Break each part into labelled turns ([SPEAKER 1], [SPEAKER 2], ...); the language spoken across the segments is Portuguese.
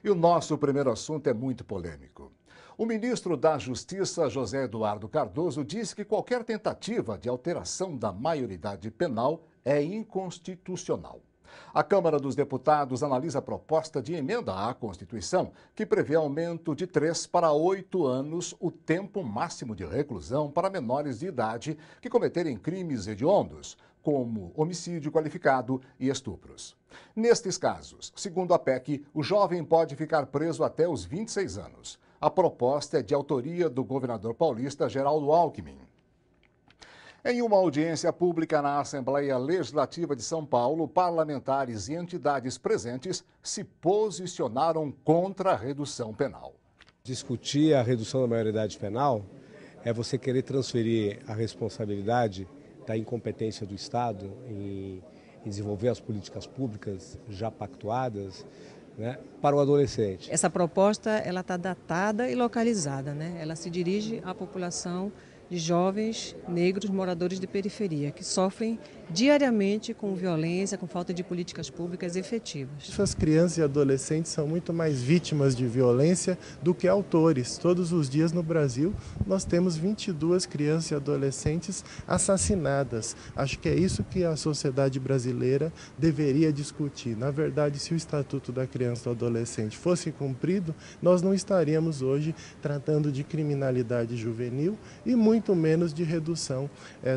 [SPEAKER 1] E o nosso primeiro assunto é muito polêmico. O ministro da Justiça, José Eduardo Cardoso, disse que qualquer tentativa de alteração da maioridade penal é inconstitucional. A Câmara dos Deputados analisa a proposta de emenda à Constituição, que prevê aumento de 3 para 8 anos o tempo máximo de reclusão para menores de idade que cometerem crimes hediondos, como homicídio qualificado e estupros. Nestes casos, segundo a PEC, o jovem pode ficar preso até os 26 anos. A proposta é de autoria do governador paulista Geraldo Alckmin. Em uma audiência pública na Assembleia Legislativa de São Paulo, parlamentares e entidades presentes se posicionaram contra a redução penal.
[SPEAKER 2] Discutir a redução da maioridade penal é você querer transferir a responsabilidade da incompetência do Estado em desenvolver as políticas públicas já pactuadas, né, para o adolescente.
[SPEAKER 3] Essa proposta ela está datada e localizada, né? Ela se dirige à população de jovens negros moradores de periferia, que sofrem diariamente com violência, com falta de políticas públicas efetivas.
[SPEAKER 4] Essas crianças e adolescentes são muito mais vítimas de violência do que autores. Todos os dias no Brasil nós temos 22 crianças e adolescentes assassinadas. Acho que é isso que a sociedade brasileira deveria discutir. Na verdade, se o Estatuto da Criança e do Adolescente fosse cumprido, nós não estaríamos hoje tratando de criminalidade juvenil e muito menos de redução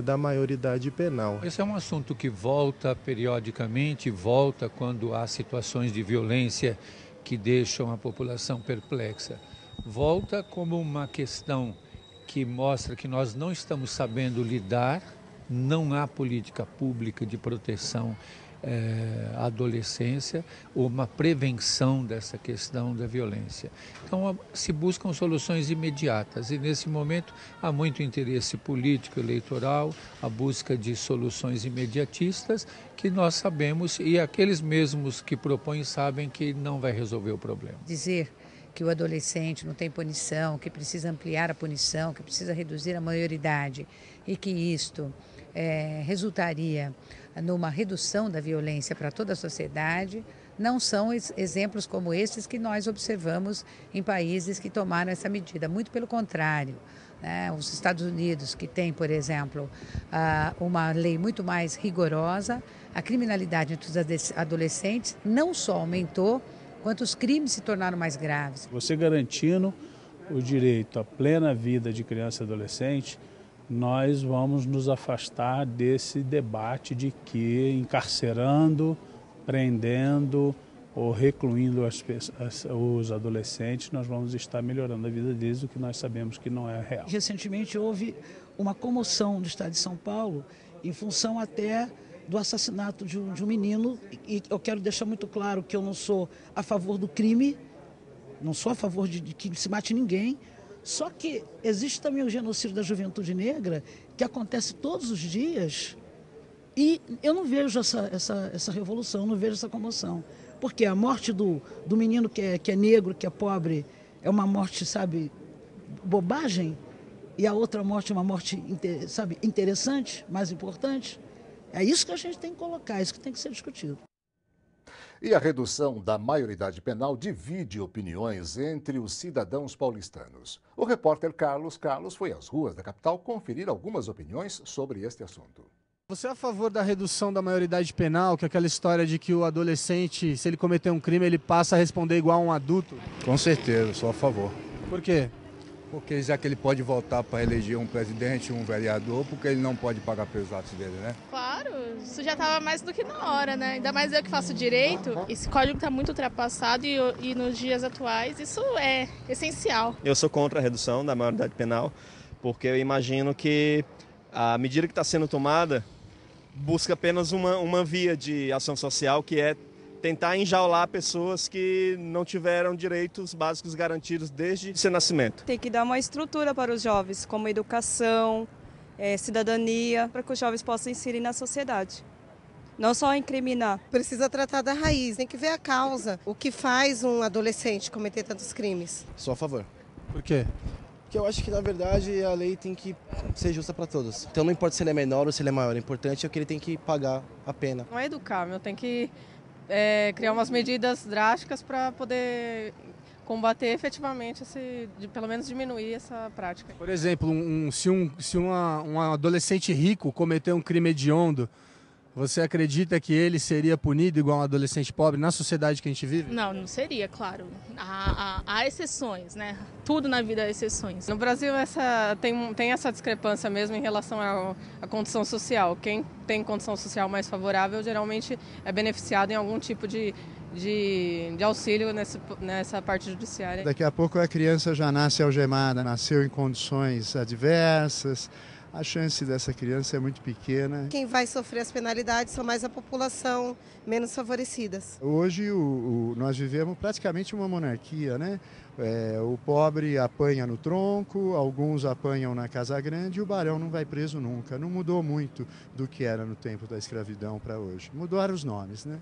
[SPEAKER 4] da maioridade penal.
[SPEAKER 5] Esse é um assunto que volta periodicamente, volta quando há situações de violência que deixam a população perplexa. Volta como uma questão que mostra que nós não estamos sabendo lidar, não há política pública de proteção à adolescência ou uma prevenção dessa questão da violência. Então se buscam soluções imediatas e nesse momento há muito interesse político, eleitoral, a busca de soluções imediatistas que nós sabemos e aqueles mesmos que propõem sabem que não vai resolver o problema.
[SPEAKER 6] Dizer que o adolescente não tem punição, que precisa ampliar a punição, que precisa reduzir a maioridade e que isto resultaria numa redução da violência para toda a sociedade, não são exemplos como esses que nós observamos em países que tomaram essa medida. Muito pelo contrário, né? Os Estados Unidos, que tem, por exemplo, uma lei muito mais rigorosa, a criminalidade entre os adolescentes não só aumentou, quanto os crimes se tornaram mais graves.
[SPEAKER 7] Você garantindo o direito à plena vida de criança e adolescente, nós vamos nos afastar desse debate de que encarcerando, prendendo ou recluindo os adolescentes, nós vamos estar melhorando a vida deles, o que nós sabemos que não é real.
[SPEAKER 8] Recentemente houve uma comoção do estado de São Paulo, em função até do assassinato de um menino, e eu quero deixar muito claro que eu não sou a favor do crime, não sou a favor de que se mate ninguém. Só que existe também o genocídio da juventude negra, que acontece todos os dias, e eu não vejo essa revolução, não vejo essa comoção. Porque a morte do menino que é negro, que é pobre, é uma morte, sabe, bobagem, e a outra morte é uma morte, sabe, interessante, mais importante. É isso que a gente tem que colocar, é isso que tem que ser discutido.
[SPEAKER 1] E a redução da maioridade penal divide opiniões entre os cidadãos paulistanos. O repórter Carlos foi às ruas da capital conferir algumas opiniões sobre este assunto.
[SPEAKER 9] Você é a favor da redução da maioridade penal, que é aquela história de que o adolescente, se ele cometer um crime, ele passa a responder igual a um adulto?
[SPEAKER 10] Com certeza, sou a favor.
[SPEAKER 9] Por quê?
[SPEAKER 10] Porque já que ele pode voltar para eleger um presidente, um vereador, porque ele não pode pagar pelos atos dele, né?
[SPEAKER 11] Claro, isso já estava mais do que na hora, né? Ainda mais eu que faço direito, esse código está muito ultrapassado e nos dias atuais isso é essencial.
[SPEAKER 12] Eu sou contra a redução da maioridade penal, porque eu imagino que a medida que está sendo tomada busca apenas uma via de ação social, que é tentar enjaular pessoas que não tiveram direitos básicos garantidos desde seu nascimento.
[SPEAKER 13] Tem que dar uma estrutura para os jovens, como educação, cidadania, para que os jovens possam inserir na sociedade. Não só incriminar.
[SPEAKER 14] Precisa tratar da raiz, tem que ver a causa. O que faz um adolescente cometer tantos crimes?
[SPEAKER 15] Sou a favor.
[SPEAKER 9] Por quê?
[SPEAKER 15] Porque eu acho que, na verdade, a lei tem que ser justa para todos. Então não importa se ele é menor ou se ele é maior, o importante é que ele tem que pagar a pena.
[SPEAKER 16] Não é educável, tem que criar umas medidas drásticas para poder combater efetivamente, pelo menos diminuir essa prática.
[SPEAKER 9] Por exemplo, se um adolescente rico cometer um crime hediondo, você acredita que ele seria punido igual um adolescente pobre na sociedade que a gente vive?
[SPEAKER 11] Não, não seria, claro. Há exceções, né? Tudo na vida há exceções.
[SPEAKER 16] No Brasil tem essa discrepância mesmo em relação à condição social. Quem tem condição social mais favorável geralmente é beneficiado em algum tipo de auxílio nessa parte judiciária.
[SPEAKER 17] Daqui a pouco a criança já nasce algemada, nasceu em condições adversas. A chance dessa criança é muito pequena.
[SPEAKER 14] Quem vai sofrer as penalidades são mais a população menos favorecidas.
[SPEAKER 17] Hoje nós vivemos praticamente uma monarquia, né? O pobre apanha no tronco, alguns apanham na Casa Grande e o barão não vai preso nunca. Não mudou muito do que era no tempo da escravidão para hoje. Mudaram os nomes, né?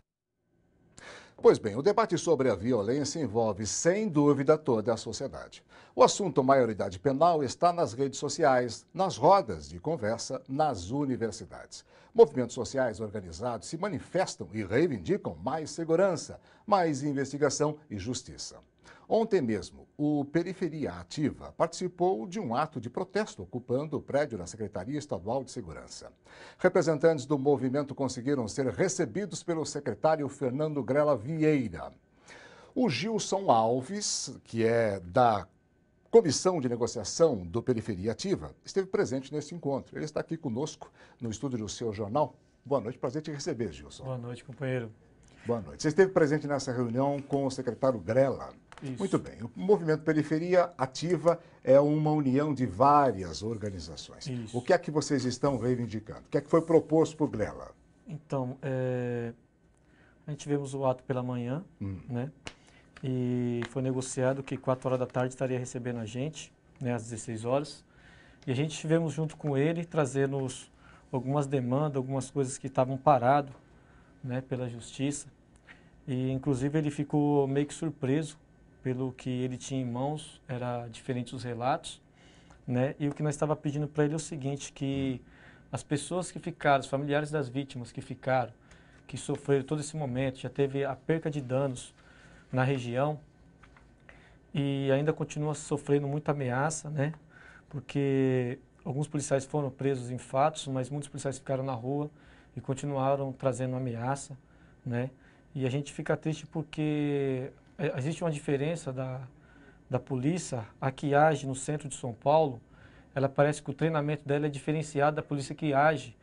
[SPEAKER 1] Pois bem, o debate sobre a violência envolve, sem dúvida, toda a sociedade. O assunto maioridade penal está nas redes sociais, nas rodas de conversa, nas universidades. Movimentos sociais organizados se manifestam e reivindicam mais segurança, mais investigação e justiça. Ontem mesmo, o Periferia Ativa participou de um ato de protesto ocupando o prédio da Secretaria Estadual de Segurança. Representantes do movimento conseguiram ser recebidos pelo secretário Fernando Grela Vieira. O Gilson Alves, que é da Comissão de Negociação do Periferia Ativa, esteve presente nesse encontro. Ele está aqui conosco no estúdio do seu jornal. Boa noite, prazer te receber, Gilson.
[SPEAKER 18] Boa noite, companheiro.
[SPEAKER 1] Boa noite. Você esteve presente nessa reunião com o secretário Grela. Isso. Muito bem. O movimento Periferia Ativa é uma união de várias organizações. Isso. O que é que vocês estão reivindicando? O que é que foi proposto por Grela?
[SPEAKER 18] Então, a gente tivemos o ato pela manhã, né? E foi negociado que 4 horas da tarde estaria recebendo a gente, né, às 16 horas. E a gente estivemos junto com ele, trazendo algumas demandas, algumas coisas que estavam paradas, né, pela justiça. E, inclusive, ele ficou meio que surpreso pelo que ele tinha em mãos, era diferente os relatos, né? E o que nós estava pedindo para ele é o seguinte, que as pessoas que ficaram, os familiares das vítimas que ficaram, que sofreram todo esse momento, já teve a perca de danos na região e ainda continua sofrendo muita ameaça, né? Porque alguns policiais foram presos em fatos, mas muitos policiais ficaram na rua e continuaram trazendo ameaça, né? E a gente fica triste porque existe uma diferença da polícia, a que age no centro de São Paulo, ela parece que o treinamento dela é diferenciado da polícia que age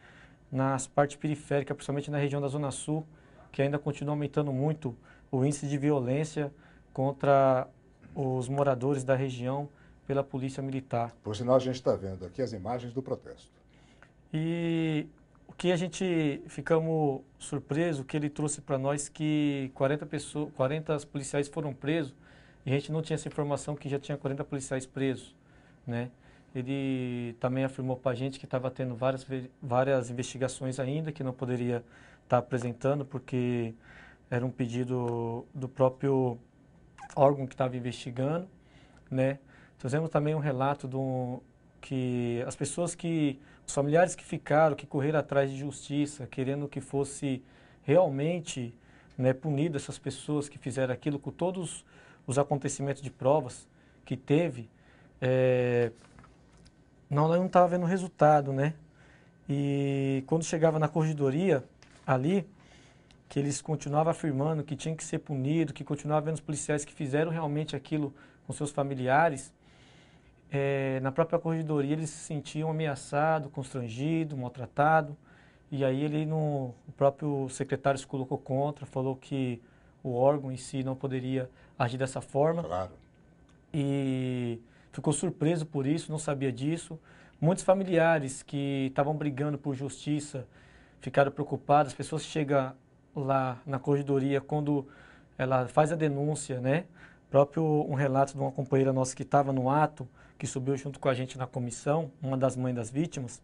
[SPEAKER 18] nas partes periféricas, principalmente na região da Zona Sul, que ainda continua aumentando muito o índice de violência contra os moradores da região pela polícia militar.
[SPEAKER 1] Por sinal, a gente está vendo aqui as imagens do protesto.
[SPEAKER 18] E o que a gente ficamos surpresos, que ele trouxe para nós que 40 policiais foram presos, e a gente não tinha essa informação que já tinha 40 policiais presos, né? Ele também afirmou para a gente que estava tendo várias investigações ainda, que não poderia estar apresentando, porque era um pedido do próprio órgão que estava investigando, né? Trazemos também um relato que as pessoas os familiares que ficaram, que correram atrás de justiça, querendo que fosse realmente, né, punido essas pessoas que fizeram aquilo, com todos os acontecimentos de provas que teve, não estava vendo resultado, né? E quando chegava na corregedoria, ali, que eles continuavam afirmando que tinha que ser punido, que continuavam vendo os policiais que fizeram realmente aquilo com seus familiares, na própria corregedoria eles se sentiam ameaçados, constrangidos, maltratados, e aí o próprio secretário se colocou contra, falou que o órgão em si não poderia agir dessa forma.
[SPEAKER 1] Claro.
[SPEAKER 18] E ficou surpreso por isso, não sabia disso. Muitos familiares que estavam brigando por justiça ficaram preocupados. As pessoas chegam lá na corregedoria, quando ela faz a denúncia, né? Um relato de uma companheira nossa que estava no ato, que subiu junto com a gente na comissão, uma das mães das vítimas,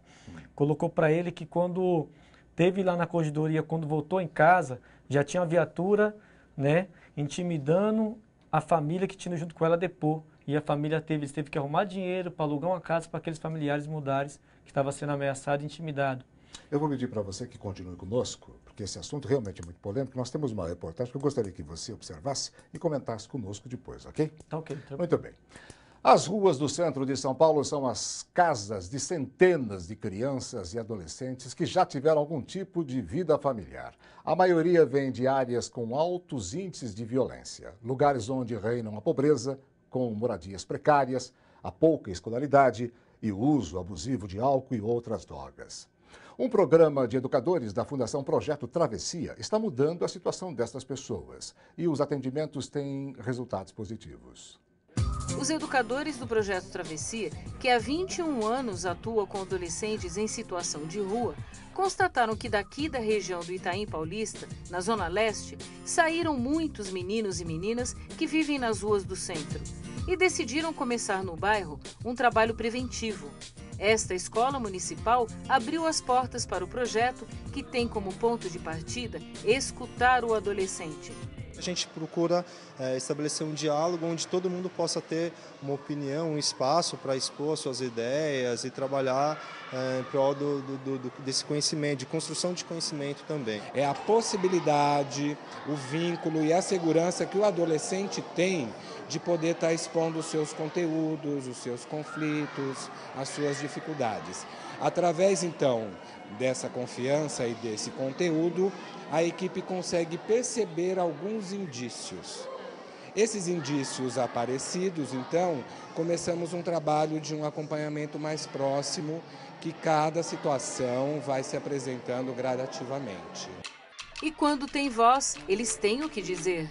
[SPEAKER 18] colocou para ele que quando teve lá na corregedoria, quando voltou em casa, já tinha uma viatura, né, intimidando a família que tinha junto com ela depor. E a família teve que arrumar dinheiro para alugar uma casa para aqueles familiares mudares que estavam sendo ameaçados e intimidados.
[SPEAKER 1] Eu vou pedir para você que continue conosco, porque esse assunto realmente é muito polêmico. Nós temos uma reportagem que eu gostaria que você observasse e comentasse conosco depois, ok?
[SPEAKER 18] Tá ok.
[SPEAKER 1] Muito bem. As ruas do centro de São Paulo são as casas de centenas de crianças e adolescentes que já tiveram algum tipo de vida familiar. A maioria vem de áreas com altos índices de violência, lugares onde reinam a pobreza, com moradias precárias, a pouca escolaridade e o uso abusivo de álcool e outras drogas. Um programa de educadores da Fundação Projeto Travessia está mudando a situação dessas pessoas e os atendimentos têm resultados positivos.
[SPEAKER 19] Os educadores do Projeto Travessia, que há 21 anos atua com adolescentes em situação de rua, constataram que daqui da região do Itaim Paulista, na Zona Leste, saíram muitos meninos e meninas que vivem nas ruas do centro e decidiram começar no bairro um trabalho preventivo. Esta escola municipal abriu as portas para o projeto, que tem como ponto de partida escutar o adolescente.
[SPEAKER 20] A gente procura estabelecer um diálogo onde todo mundo possa ter uma opinião, um espaço para expor suas ideias e trabalhar em prol desse conhecimento, de construção de conhecimento também.
[SPEAKER 21] É a possibilidade, o vínculo e a segurança que o adolescente tem de poder estar expondo os seus conteúdos, os seus conflitos, as suas dificuldades. Através, então, dessa confiança e desse conteúdo, a equipe consegue perceber alguns indícios. Esses indícios aparecidos, então, começamos um trabalho de um acompanhamento mais próximo, que cada situação vai se apresentando gradativamente.
[SPEAKER 19] E quando tem voz, eles têm o que dizer.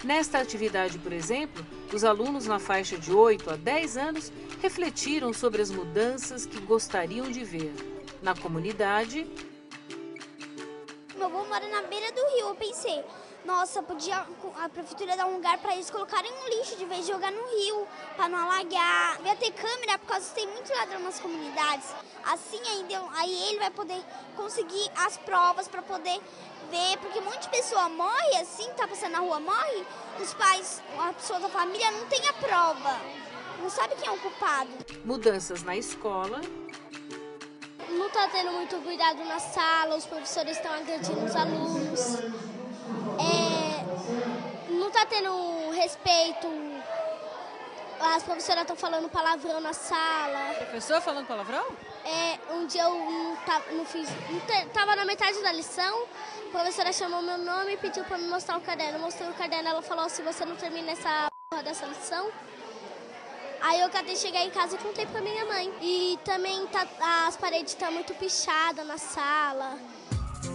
[SPEAKER 19] Nesta atividade, por exemplo, os alunos na faixa de 8 a 10 anos refletiram sobre as mudanças que gostariam de ver na comunidade.
[SPEAKER 22] Meu avô mora na beira do rio. Eu pensei, nossa, podia a prefeitura dar um lugar para eles colocarem um lixo de vez de jogar no rio, para não alagar. Devia ter câmera, por causa que tem muito ladrão nas comunidades. Assim, aí ele vai poder conseguir as provas para poder ver, porque um monte de pessoa morre assim, tá passando na rua, morre, os pais, a pessoa da família não tem a prova, não sabe quem é o culpado.
[SPEAKER 19] Mudanças na escola.
[SPEAKER 22] Não tá tendo muito cuidado na sala, os professores estão agredindo os alunos, não tá tendo respeito, as professoras estão falando palavrão na sala.
[SPEAKER 19] Professor falando palavrão?
[SPEAKER 22] Um dia eu tava na metade da lição, a professora chamou meu nome e pediu para me mostrar o caderno. Eu mostrei o caderno, ela falou, se você não termina essa porra dessa lição... Aí eu catei, cheguei em casa e contei pra minha mãe. E também as paredes estão muito pichadas na sala.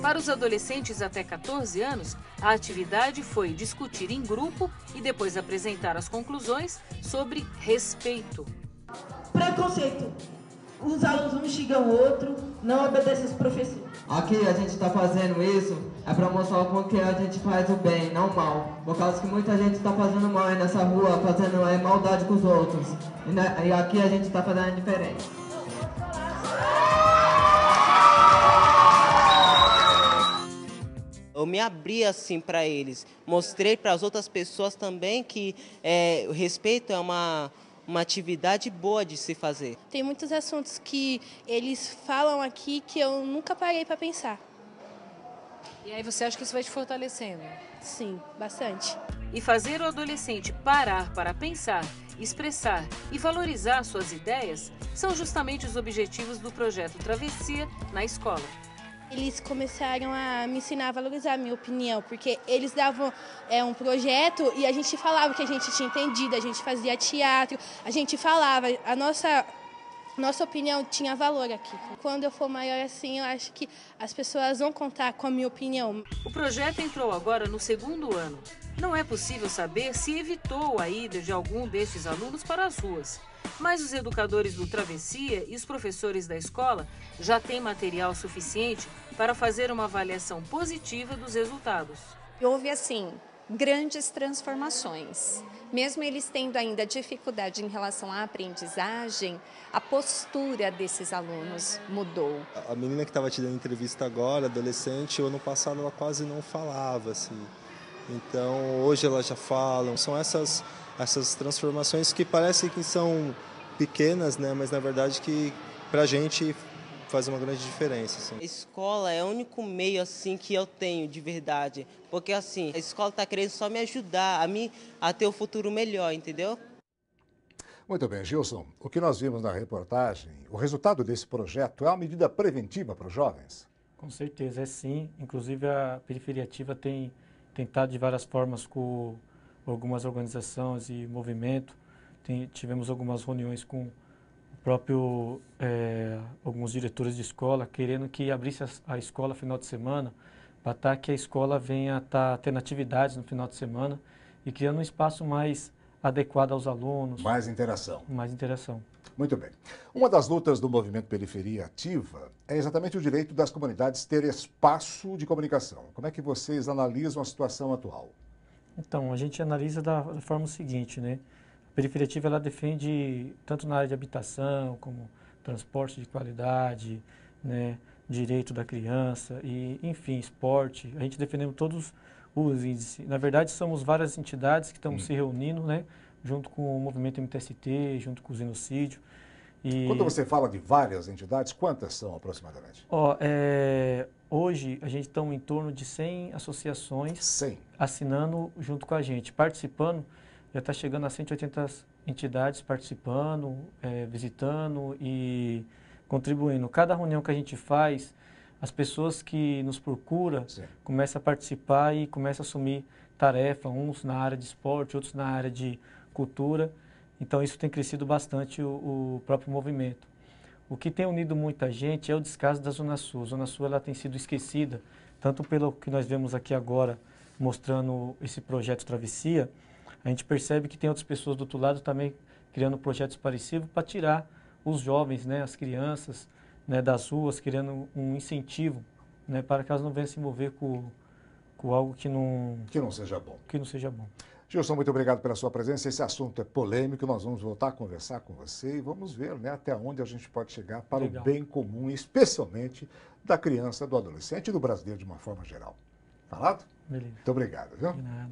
[SPEAKER 19] Para os adolescentes até 14 anos, a atividade foi discutir em grupo e depois apresentar as conclusões sobre respeito.
[SPEAKER 23] Preconceito. Os alunos um xingam o outro, não obedecem os professores.
[SPEAKER 24] Aqui a gente está fazendo isso é para mostrar o quanto que a gente faz o bem, não o mal. Por causa que muita gente está fazendo mal aí nessa rua, fazendo maldade com os outros. E aqui a gente está fazendo diferente.
[SPEAKER 25] Eu me abri assim para eles, mostrei para as outras pessoas também que o respeito é uma atividade boa de se fazer.
[SPEAKER 26] Tem muitos assuntos que eles falam aqui que eu nunca parei para pensar.
[SPEAKER 19] E aí você acha que isso vai te fortalecendo?
[SPEAKER 26] Sim, bastante.
[SPEAKER 19] E fazer o adolescente parar para pensar, expressar e valorizar suas ideias são justamente os objetivos do Projeto Travessia na escola.
[SPEAKER 26] Eles começaram a me ensinar a valorizar a minha opinião, porque eles davam um projeto e a gente falava o que a gente tinha entendido, a gente fazia teatro, a gente falava, a nossa opinião tinha valor aqui. Quando eu for maior assim, eu acho que as pessoas vão contar com a minha opinião.
[SPEAKER 19] O projeto entrou agora no 2º ano. Não é possível saber se evitou a ida de algum destes alunos para as ruas. Mas os educadores do Travessia e os professores da escola já têm material suficiente para fazer uma avaliação positiva dos resultados.
[SPEAKER 27] Houve, assim, grandes transformações. Mesmo eles tendo ainda dificuldade em relação à aprendizagem, a postura desses alunos mudou.
[SPEAKER 20] A menina que estava te dando entrevista agora, adolescente, o ano passado ela quase não falava, assim. Então, hoje elas já falam. São essas transformações que parecem que são pequenas, né? Mas na verdade que pra gente faz uma grande diferença. Assim.
[SPEAKER 25] A escola é o único meio assim que eu tenho de verdade, porque assim, a escola está querendo só me ajudar a ter um futuro melhor, entendeu?
[SPEAKER 1] Muito bem, Gilson, o que nós vimos na reportagem, o resultado desse projeto é uma medida preventiva para os jovens?
[SPEAKER 18] Com certeza, é sim. Inclusive a Periferia Ativa tem tentado de várias formas com algumas organizações e movimento. Tivemos algumas reuniões com o próprio, alguns diretores de escola, querendo que abrisse a escola no final de semana, para que a escola venha tendo atividades no final de semana e criando um espaço mais adequado aos alunos.
[SPEAKER 1] Mais interação.
[SPEAKER 18] Mais interação.
[SPEAKER 1] Muito bem. Uma das lutas do movimento Periferia Ativa é exatamente o direito das comunidades ter espaço de comunicação. Como é que vocês analisam a situação atual?
[SPEAKER 18] Então, a gente analisa da forma seguinte, né? A Periferia Ativa, ela defende, tanto na área de habitação, como transporte de qualidade, né? Direito da criança, e, enfim, esporte. A gente defendemos todos os índices. Na verdade, somos várias entidades que estamos se reunindo, né? Junto com o movimento MTST, junto com o Genocídio. E...
[SPEAKER 1] Quando você fala de várias entidades, quantas são aproximadamente?
[SPEAKER 18] Hoje, a gente está em torno de 100 associações assinando junto com a gente. Participando, já está chegando a 180 entidades participando, visitando e contribuindo. Cada reunião que a gente faz, as pessoas que nos procuram começam a participar e começam a assumir tarefa, uns na área de esporte, outros na área de cultura. Então, isso tem crescido bastante o próprio movimento. O que tem unido muita gente é o descaso da Zona Sul. A Zona Sul ela tem sido esquecida, tanto pelo que nós vemos aqui agora, mostrando esse projeto Travessia, a gente percebe que tem outras pessoas do outro lado também criando projetos parecidos para tirar os jovens, né, as crianças, né, das ruas, criando um incentivo, né, para que elas não venham se envolver com algo que não
[SPEAKER 1] seja bom.
[SPEAKER 18] Que não seja bom.
[SPEAKER 1] Gilson, muito obrigado pela sua presença. Esse assunto é polêmico, nós vamos voltar a conversar com você e vamos ver, né, até onde a gente pode chegar para o bem comum, especialmente da criança, do adolescente e do brasileiro de uma forma geral. Falado?
[SPEAKER 18] Beleza.
[SPEAKER 1] Muito obrigado, viu?
[SPEAKER 18] De nada.